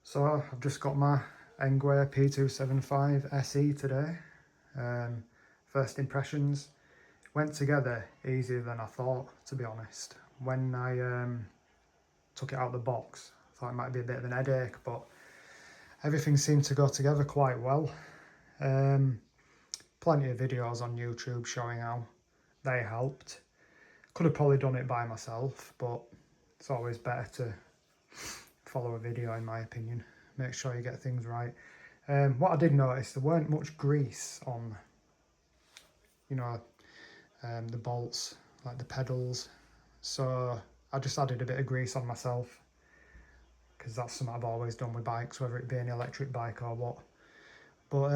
So I've just got my Engwe P275 SE today. First impressions, went together easier than I thought, to be honest. When I took it out of the box, I thought it might be a bit of an headache, but everything seemed to go together quite well. Plenty of videos on YouTube showing how they helped. Could have probably done it by myself, but it's always better to follow a video, in my opinion. Make sure you get things right. What I did notice, there weren't much grease on, the bolts, like the pedals. So I just added a bit of grease on myself, because that's something I've always done with bikes, whether it be an electric bike or what. But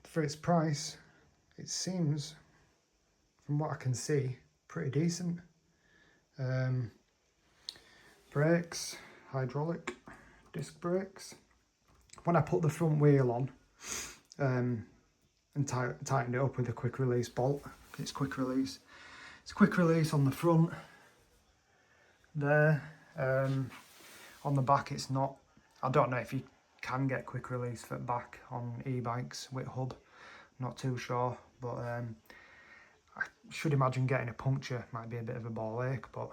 for its price, it seems, from what I can see, pretty decent. Brakes, hydraulic disc brakes. When I put the front wheel on and tightened it up with a quick release bolt, it's quick release. It's quick release on the front there. On the back it's not. I don't know if you can get quick release for back on e-bikes with hub. Not too sure, but I should imagine getting a puncture might be a bit of a ball ache, but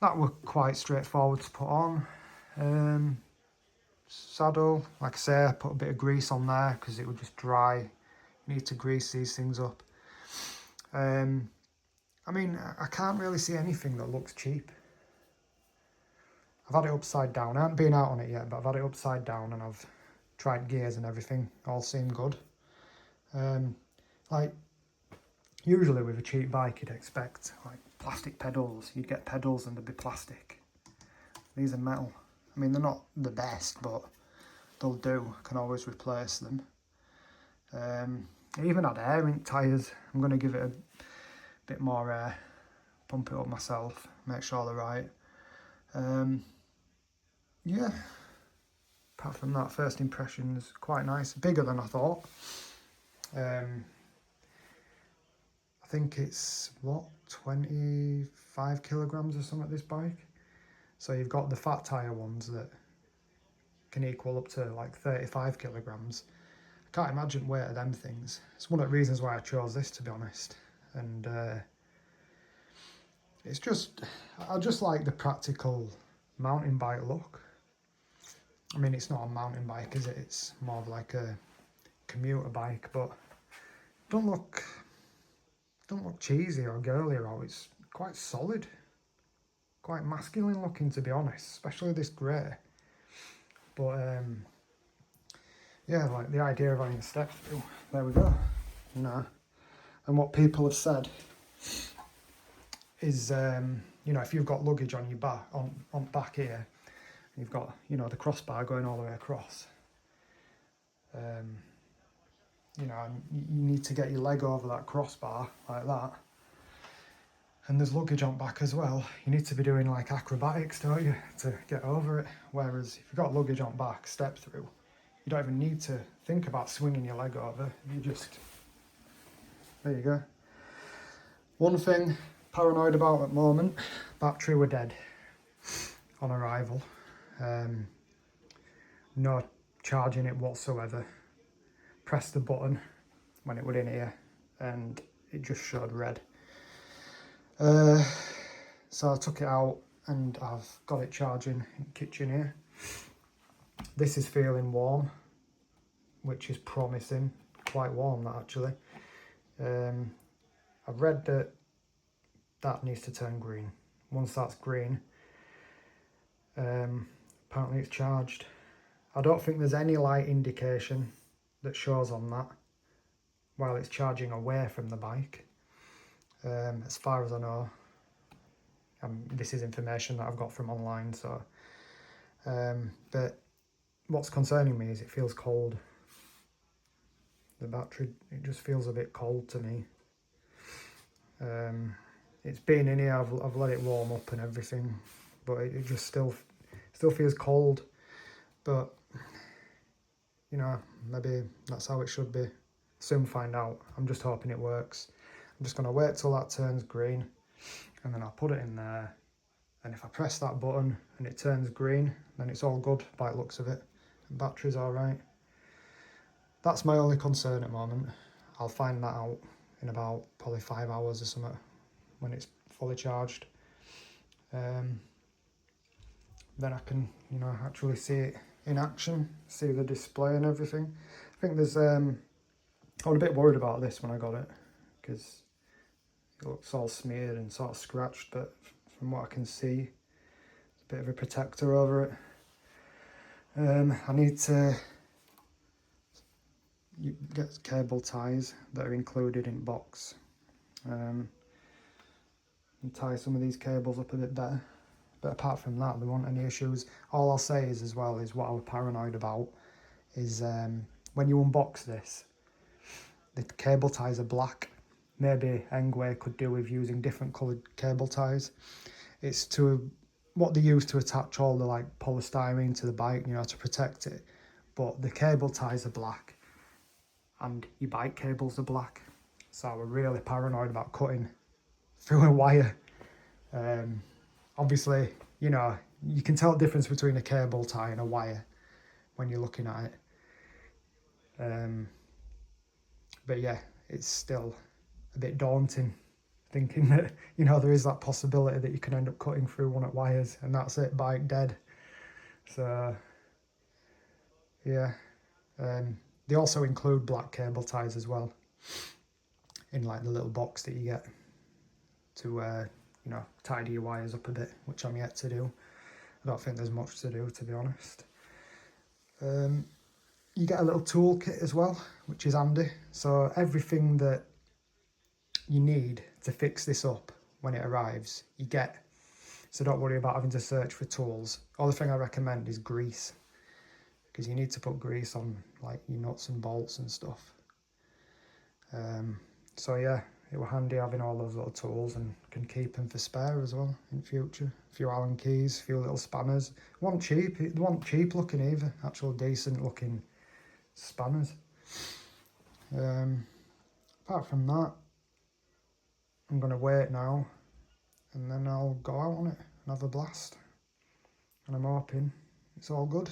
that were quite straightforward to put on. Saddle, like I say, I put a bit of grease on there because it would just dry. You need to grease these things up. I mean, I can't really see anything that looks cheap. I've had it upside down. I haven't been out on it yet, but I've had it upside down and I've tried gears and everything. All seem good. Like, usually with a cheap bike you'd expect like plastic pedals. You'd get pedals and they'd be plastic. These are metal. I mean, they're not the best, but they'll do. I can always replace them. I even had air in tyres. I'm going to give it a bit more air, pump it up myself, make sure they're right. Yeah, apart from that, first impressions quite nice. Bigger than I thought. I think it's, what, 25 kilograms or something, this bike. So you've got the fat tyre ones that can equal up to like 35 kilograms. I can't imagine weight of them things. It's one of the reasons why I chose this, to be honest. And it's just, I just like the practical mountain bike look. I mean, it's not a mountain bike, is it? It's more of like a commuter bike, but don't look cheesy or girly or all. It's quite solid, quite masculine looking, to be honest, especially this grey. But yeah, like the idea of having a step through, there we go. And what people have said is, if you've got luggage on your back, on back here, you've got, the crossbar going all the way across. And you need to get your leg over that crossbar like that. And there's luggage on back as well. You need to be doing like acrobatics, don't you, to get over it. Whereas if you've got luggage on back, step through, you don't even need to think about swinging your leg over. You just, there you go. One thing paranoid about at the moment, battery were dead on arrival. No charging it whatsoever. Pressed the button when it was in here and it just showed red. So I took it out and I've got it charging in the kitchen here. This is feeling warm, which is promising. Quite warm, that actually. I've read that needs to turn green. Once that's green, apparently it's charged. I don't think there's any light indication that shows on that while it's charging away from the bike. As far as I know, this is information that I've got from online, so but what's concerning me is it feels cold. The battery, it just feels a bit cold to me. It's been in here, I've let it warm up and everything, but it just still feels cold. But maybe that's how it should be. Soon find out. I'm just hoping it works. I'm just going to wait till that turns green and then I'll put it in there and if I press that button and it turns green, then it's all good by the looks of it. The battery's alright. That's my only concern at the moment. I'll find that out in about probably 5 hours or something when it's fully charged. Then I can, you know, actually see it in action, see the display and everything. I think there's, I was a bit worried about this when I got it, because it looks all smeared and sort of scratched, but from what I can see, it's a bit of a protector over it. I need to get cable ties that are included in box, and tie some of these cables up a bit better. But apart from that, there weren't any issues. All I'll say is, as well, is what I was paranoid about is when you unbox this, the cable ties are black. Maybe Engwe could do with using different coloured cable ties. It's to what they use to attach all the like polystyrene to the bike, you know, to protect it. But the cable ties are black, and your bike cables are black. So I was really paranoid about cutting through a wire. Obviously, you know, you can tell the difference between a cable tie and a wire when you're looking at it. But yeah, it's still a bit daunting thinking that, you know, there is that possibility that you can end up cutting through one of the wires and that's it, bike dead. So yeah, they also include black cable ties as well in like the little box that you get to you know, tidy your wires up a bit, which I'm yet to do. I don't think there's much to do, to be honest. You get a little toolkit as well, which is handy. So everything that you need to fix this up when it arrives, you get. So don't worry about having to search for tools. All the thing I recommend is grease, because you need to put grease on like your nuts and bolts and stuff. So yeah, it was handy having all those little tools, and can keep them for spare as well in future. A few Allen keys, a few little spanners. They weren't cheap looking either, actual decent looking spanners. Apart from that, I'm going to wait now, and then I'll go out on it and have a blast. And I'm hoping it's all good.